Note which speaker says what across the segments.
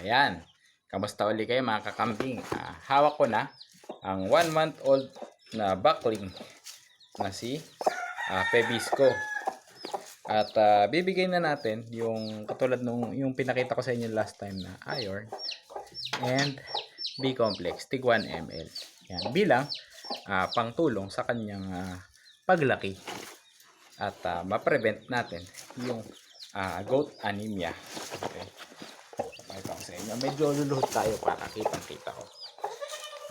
Speaker 1: Ayan. Kamusta uli kayo mga kakambing? Hawak ko na ang 1-month-old na buckling na si Pebisco. At bibigay na natin yung katulad nung yung pinakita ko sa inyo last time na iron and B-complex tig 1 ml. Yan, bilang pangtulong sa kanyang paglaki at ma-prevent natin yung goat anemia. Okay. Sa inyo. Medyo luluhod tayo para kitang-kita ko.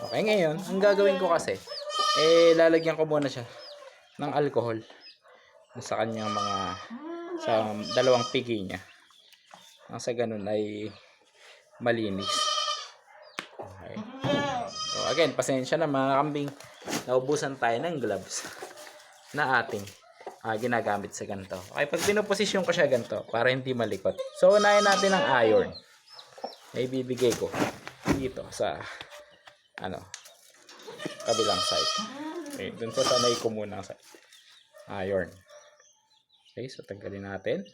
Speaker 1: Okay, ngayon, ang gagawin ko kasi, lalagyan ko muna siya ng alcohol sa kanyang sa dalawang pigi niya. Ang sa ganun ay malinis. Okay. So, again, pasensya na mga kambing, naubusan tayo ng gloves na ating ginagamit sa ganito. Okay, pag pinoposisyon ko siya ganito, para hindi malikot. So, unahin natin ang iron. Ay bibigay ko dito sa kabilang side. Okay, dun sa sanay ko muna sa iron. Okay, so tanggalin natin.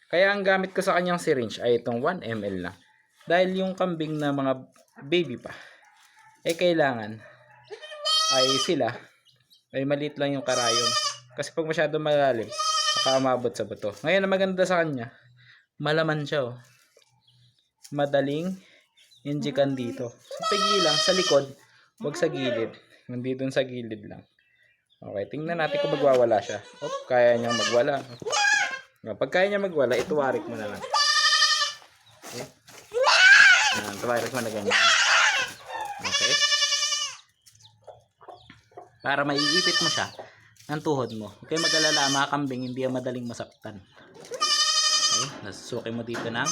Speaker 1: Kaya ang gamit ko sa kanyang syringe ay itong 1 ml na. Dahil yung kambing na mga baby pa, kailangan ay sila ay maliit lang yung karayom. Kasi pag masyado malalim, baka umabot sa buto. Ngayon ang maganda sa kanya, malaman siya oh. Madaling injikan dito. So, pigi lang sa likod, wag sa gilid. Hindi dun sa gilid lang. Okay, tingnan natin kung magwawala siya. Kaya niyang magwala. Pag kaya niya magwala, ituwarik mo na lang. Okay? Tuwarik mo na ganyan. Okay? Para maiipit mo siya ng tuhod mo. Okay, mag-alala, mga kambing, hindi yan madaling masaktan. Okay, nasusukin mo dito ng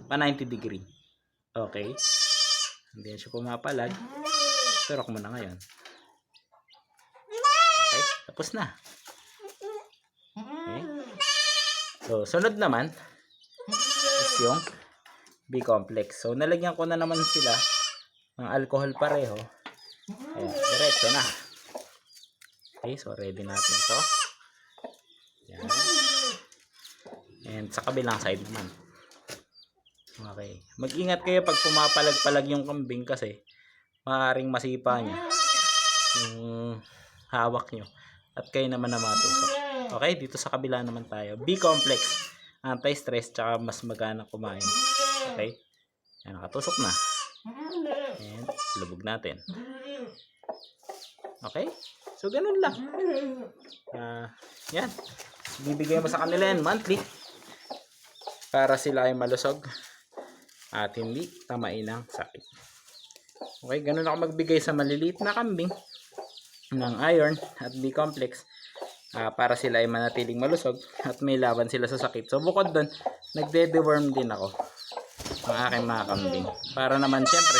Speaker 1: pa 90 degree. Okay. Hindi yan siya pumapalag. Turok mo na ngayon. Okay. Tapos na. Okay. So, sunod naman is yung B-complex. So, nalagyan ko na naman sila ng alcohol pareho. Ayan. Diretso na. Okay. So, ready natin to. Ayan. And sa kabilang side naman. Okay. Mag-ingat kayo pag pumapalag-palag yung kambing kasi maaaring masipa niya yung hawak nyo at kayo naman na matusok. Okay, dito sa kabila naman tayo. B-complex, anti-stress, tsaka mas magana kumain. Okay. Yan, nakatusok na. And lubog natin. Okay. So, ganun lang. Yan. Bibigay mo sa kanila yan monthly para sila ay malusog at hindi tamain ng sakit. Okay, ganun ako magbigay sa maliliit na kambing ng iron at B-complex para sila ay manatiling malusog at may laban sila sa sakit. So bukod doon, nagde-deworm din ako ng aking mga kambing para naman syempre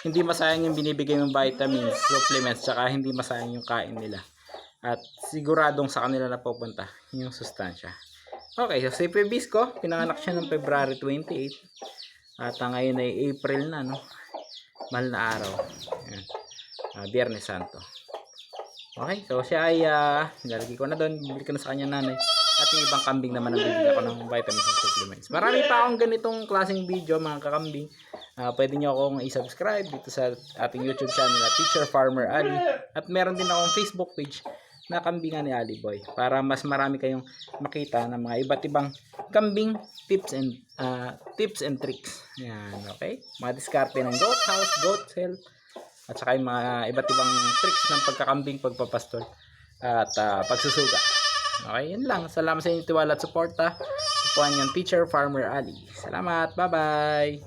Speaker 1: hindi masayang yung binibigay mong vitamins, supplements, tsaka hindi masayang yung kain nila at siguradong sa kanila na pupunta yung sustansya. Okay, so si Pebisco, pinanganak siya ng February 28 at ngayon ay April na, no? Mahal na araw. Ayan. Biyernes Santo. Okay, so siya ay nilagay ko na doon, bibili ko na sa kanya nanay at yung ibang kambing naman ang bibili ako ng vitamins and supplements. Marami pa akong ganitong klaseng video mga kakambing. Pwede nyo akong i-subscribe dito sa ating YouTube channel na Teacher Farmer Ali at meron din akong Facebook page na Kambingan ni Ali Boy para mas marami kayong makita ng mga iba't ibang kambing tips and tricks. Yan, okay? Mga diskarte ng goat house, goat health, at saka yung mga iba't ibang tricks ng pagkakambing, pagpapastol, at pagsusuga. Okay, yun lang. Salamat sa inyong tiwala at suporta. Ito po ang Teacher Farmer Ali. Salamat. Bye-bye.